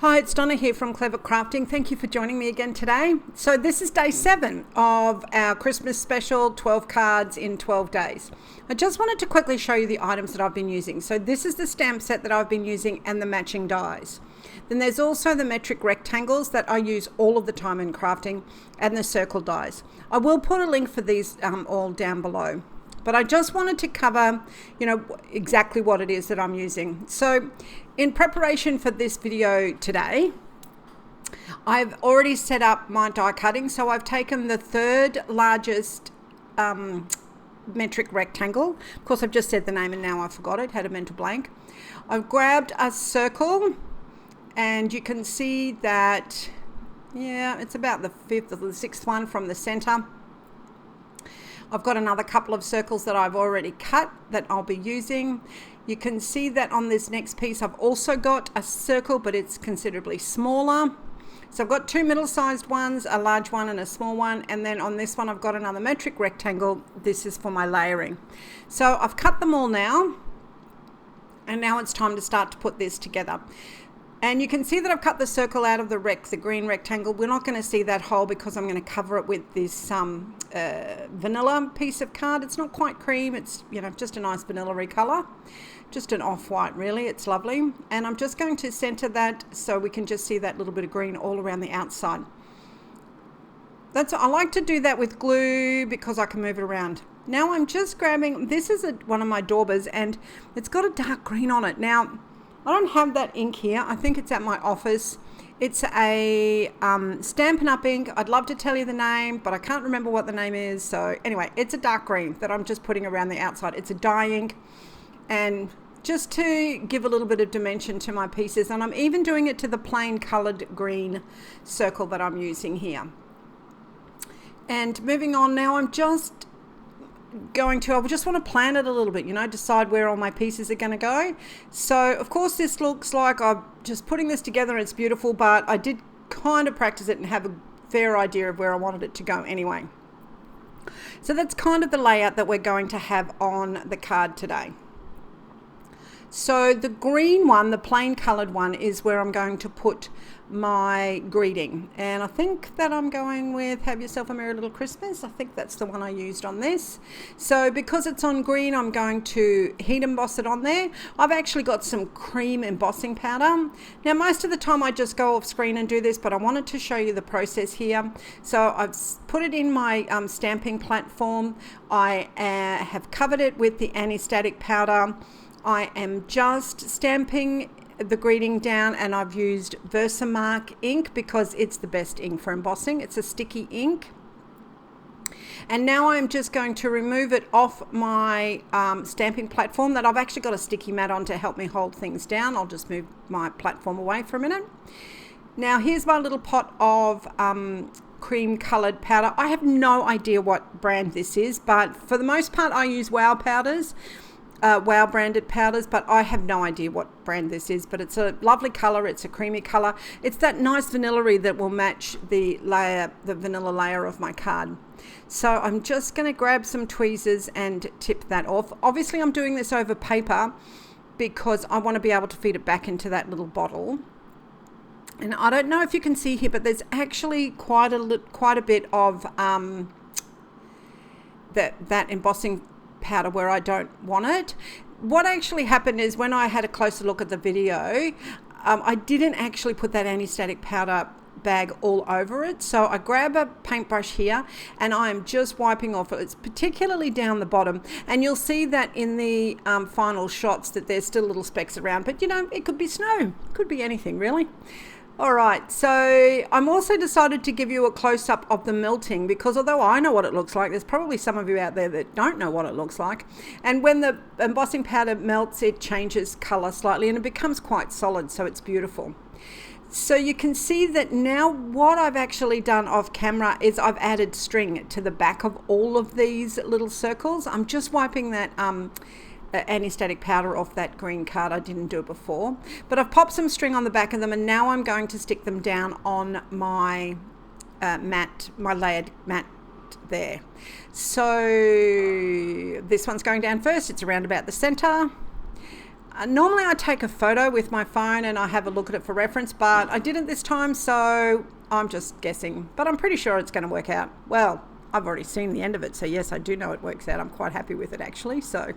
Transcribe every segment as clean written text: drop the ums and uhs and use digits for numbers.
Hi, it's Donna here from Clever Crafting. Thank you for joining me again today. So this is day 7 of our Christmas special, 12 cards in 12 days. I just wanted to quickly show you the items that I've been using. So this is the stamp set that I've been using and the matching dies. Then there's also the metric rectangles that I use all of the time in crafting, and the circle dies. I will put a link for these all down below. But I just wanted to cover, exactly what it is that I'm using. So in preparation for this video today, I've already set up my die cutting. So I've taken the third largest metric rectangle. Of course, I've just said the name and now I forgot it, had a mental blank. I've grabbed a circle and you can see that, it's about the 5th or the 6th one from the center. I've got another couple of circles that I've already cut that I'll be using. You can see that on this next piece I've also got a circle, but it's considerably smaller. So I've got two middle-sized ones, a large one and a small one, and then on this one I've got another metric rectangle. This is for my layering. So I've cut them all now, and now it's time to start to put this together. And you can see that I've cut the circle out of the green rectangle. We're not going to see that hole because I'm going to cover it with this vanilla piece of card. It's not quite cream. It's, just a nice vanilla-y color. Just an off-white, really. It's lovely. And I'm just going to center that so we can just see that little bit of green all around the outside. I like to do that with glue because I can move it around. Now I'm just grabbing, this is one of my daubers, and it's got a dark green on it. Now, I don't have that ink here. I think it's at my office. It's a Stampin' Up! Ink. I'd love to tell you the name, but I can't remember what the name is. So anyway, it's a dark green that I'm just putting around the outside. It's a dye ink, and just to give a little bit of dimension to my pieces. And I'm even doing it to the plain colored green circle that I'm using here. And moving on now, I just want to plan it a little bit, decide where all my pieces are going to go. So of course this looks like I'm just putting this together and it's beautiful, but I did kind of practice it and have a fair idea of where I wanted it to go anyway. So that's kind of the layout that we're going to have on the card today. So the green one, the plain colored one, is where I'm going to put my greeting. And I think that I'm going with Have Yourself a Merry Little Christmas. I think that's the one I used on this. So because it's on green, I'm going to heat emboss it on there. I've actually got some cream embossing powder. Now, most of the time I just go off screen and do this, but I wanted to show you the process here. So I've put it in my stamping platform. I have covered it with the anti-static powder. I am just stamping the greeting down, and I've used Versamark ink because it's the best ink for embossing. It's a sticky ink. And now I'm just going to remove it off my stamping platform that I've actually got a sticky mat on to help me hold things down. I'll just move my platform away for a minute. Now here's my little pot of cream colored powder. I have no idea what brand this is, but for the most part I use Wow powders. Wow branded powders, but I have no idea what brand this is, but it's a lovely color. It's a creamy color. It's that nice vanilla-y that will match the vanilla layer of my card. So I'm just going to grab some tweezers and tip that off. Obviously I'm doing this over paper because I want to be able to feed it back into that little bottle. And I don't know if you can see here, but there's actually quite a bit of that embossing powder where I don't want it. What actually happened is when I had a closer look at the video, I didn't actually put that anti-static powder bag all over it. So I grab a paintbrush here and I'm just wiping off it. It's particularly down the bottom, and you'll see that in the final shots that there's still little specks around, but it could be snow, it could be anything really. All right, so I'm also decided to give you a close-up of the melting because although I know what it looks like, there's probably some of you out there that don't know what it looks like. And when the embossing powder melts, it changes color slightly and it becomes quite solid, so it's beautiful. So you can see that now what I've actually done off camera is I've added string to the back of all of these little circles. I'm just wiping that anti-static powder off that green card. I didn't do it before, but I've popped some string on the back of them, and now I'm going to stick them down on my mat, my layered mat there. So this one's going down first. It's around about the center. Normally I take a photo with my phone and I have a look at it for reference, but I didn't this time, so I'm just guessing. But I'm pretty sure it's going to work out. Well, I've already seen the end of it, so yes, I do know it works out. I'm quite happy with it actually. So,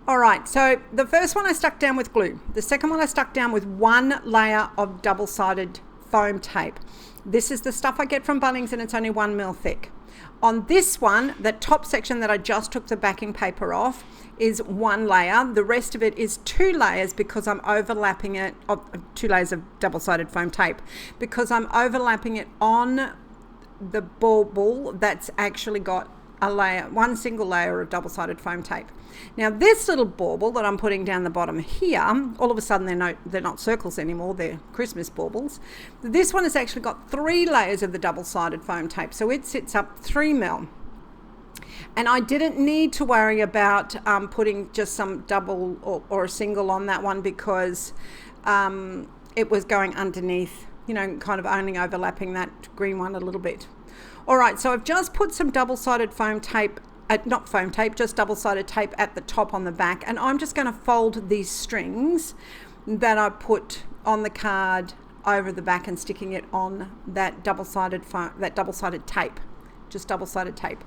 all right, so the first one I stuck down with glue. The second one I stuck down with one layer of double-sided foam tape. This is the stuff I get from Bunnings and it's only 1 mil thick. On this one, the top section that I just took the backing paper off is 1 layer. The rest of it is 2 layers because I'm overlapping it, 2 layers of double-sided foam tape, because I'm overlapping it on the bauble that's actually got a layer, one single layer of double-sided foam tape. Now this little bauble that I'm putting down the bottom here, all of a sudden they're not circles anymore, they're Christmas baubles. This one has actually got 3 layers of the double-sided foam tape, so it sits up 3 mil. And I didn't need to worry about putting just some double or a single on that one because it was going underneath, you know, kind of only overlapping that green one a little bit. All right, so I've just put some double-sided foam tape, not foam tape, just double-sided tape at the top on the back, and I'm just going to fold these strings that I put on the card over the back and sticking it on that double-sided tape, just double-sided tape.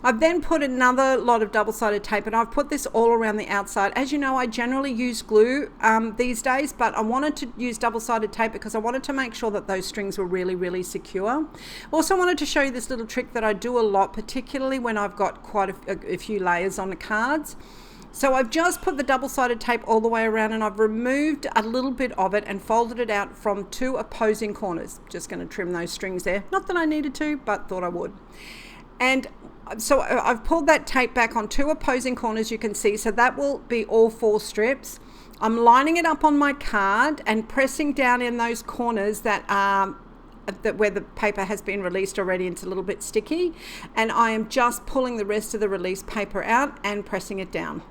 I've then put another lot of double-sided tape and I've put this all around the outside. As you know, I generally use glue these days, but I wanted to use double-sided tape because I wanted to make sure that those strings were really, really secure. Also wanted to show you this little trick that I do a lot, particularly when I've got quite a few layers on the cards. So I've just put the double-sided tape all the way around and I've removed a little bit of it and folded it out from 2 opposing corners. Just going to trim those strings there. Not that I needed to, but thought I would. And so I've pulled that tape back on 2 opposing corners, you can see, so that will be all 4 strips. I'm lining it up on my card and pressing down in those corners that are where the paper has been released already. It's a little bit sticky, and I am just pulling the rest of the released paper out and pressing it down.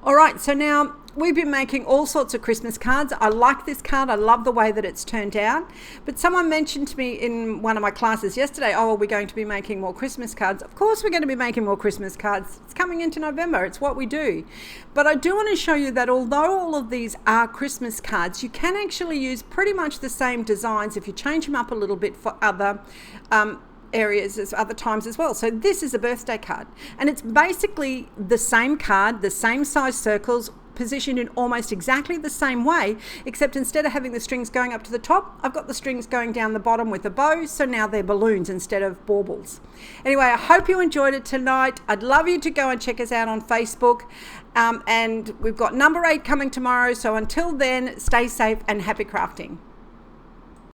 All right, so now we've been making all sorts of Christmas cards. I like this card. I love the way that it's turned out. But someone mentioned to me in one of my classes yesterday, oh, are we going to be making more Christmas cards? Of course we're going to be making more Christmas cards. It's coming into November. It's what we do. But I do want to show you that although all of these are Christmas cards, you can actually use pretty much the same designs if you change them up a little bit for other areas as other times as well. So this is a birthday card and it's basically the same card, the same size circles, positioned in almost exactly the same way, except instead of having the strings going up to the top, I've got the strings going down the bottom with a bow, so now they're balloons instead of baubles. Anyway, I hope you enjoyed it tonight. I'd love you to go and check us out on Facebook, and we've got number 8 coming tomorrow, so until then, stay safe and happy crafting.